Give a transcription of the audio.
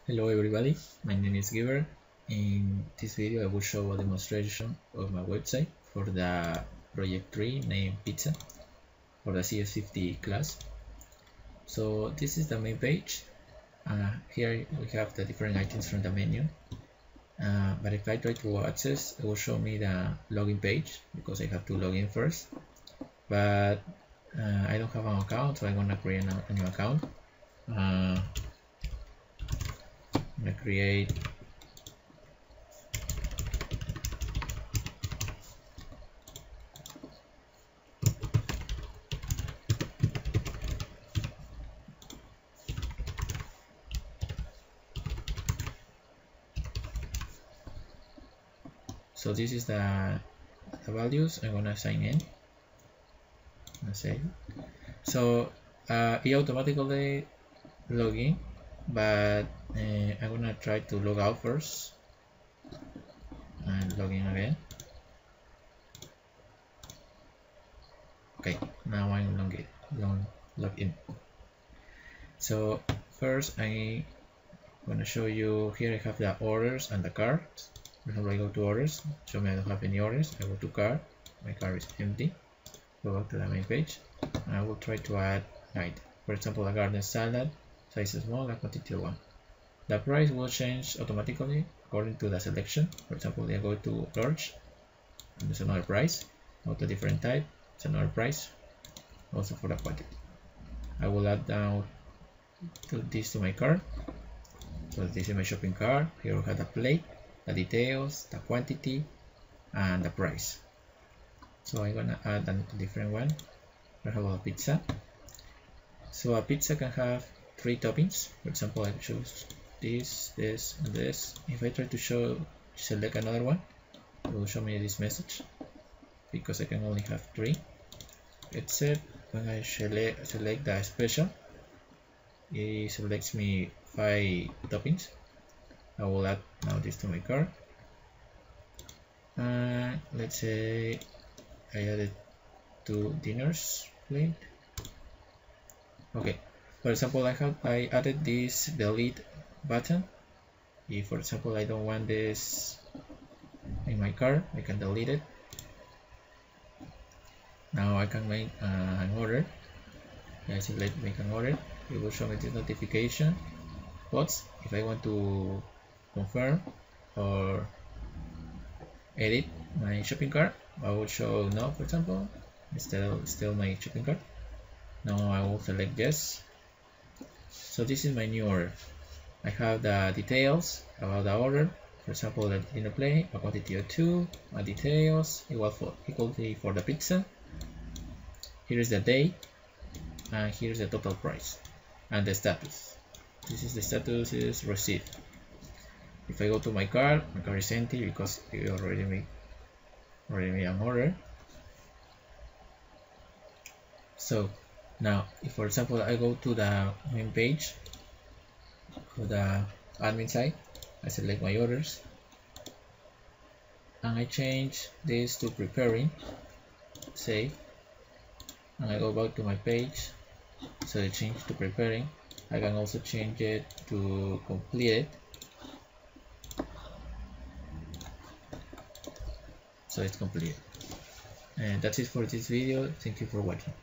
Hello everybody, my name is Giver. In this video I will show a demonstration of my website for the Project3 named Pizza for the CS50 class. So this is the main page. Here we have the different items from the menu. But if I try to access, it will show me the login page because I have to log in first. But I don't have an account, so I'm gonna create a new account. I'm gonna create so this is the values. I'm gonna sign in. So it automatically log in, but I'm gonna try to log out first and log in again. Okay, now I'm log in. So first I'm gonna show you here. I have the orders and the cards. For example, I go to orders, show me I don't have any orders. I go to card, my card is empty. Go back to the main page, and I will try to add an item. For example, a garden salad, size small, and quantity 1. The price will change automatically according to the selection. For example, I go to large, and there's another price. Go to different type, it's another price. Also for the quantity, I will add down this to my cart. So this is my shopping cart. Here we have the plate, the details, the quantity, and the price. So I'm gonna add a different one. For example, a pizza. So a pizza can have 3 toppings. For example, I choose this, this, and this. If I try to select another one, it will show me this message because I can only have 3. Except when I select the special, it selects me 5 toppings. I will add now this to my cart. Let's say I added 2 dinners plate. Okay, for example, I added this delete button. If for example I don't want this in my cart, I can delete it. Now I can make an order. I select make an order. It will show me this notification box. If I want to confirm or edit my shopping cart, I will show no, for example, still my shopping cart. Now I will select yes. So this is my new order. I have the details about the order. For example, the dinner plate, a quantity of 2, my details equal for the pizza. Here is the date, and here is the total price, and the status. This is the status is received. If I go to my cart is empty because it already made an order. So now, if for example I go to the main page for the admin side, I select my orders and I change this to preparing, save, and I go back to my page. So I change to preparing. I can also change it to completed. So it's complete. And that's it for this video. Thank you for watching.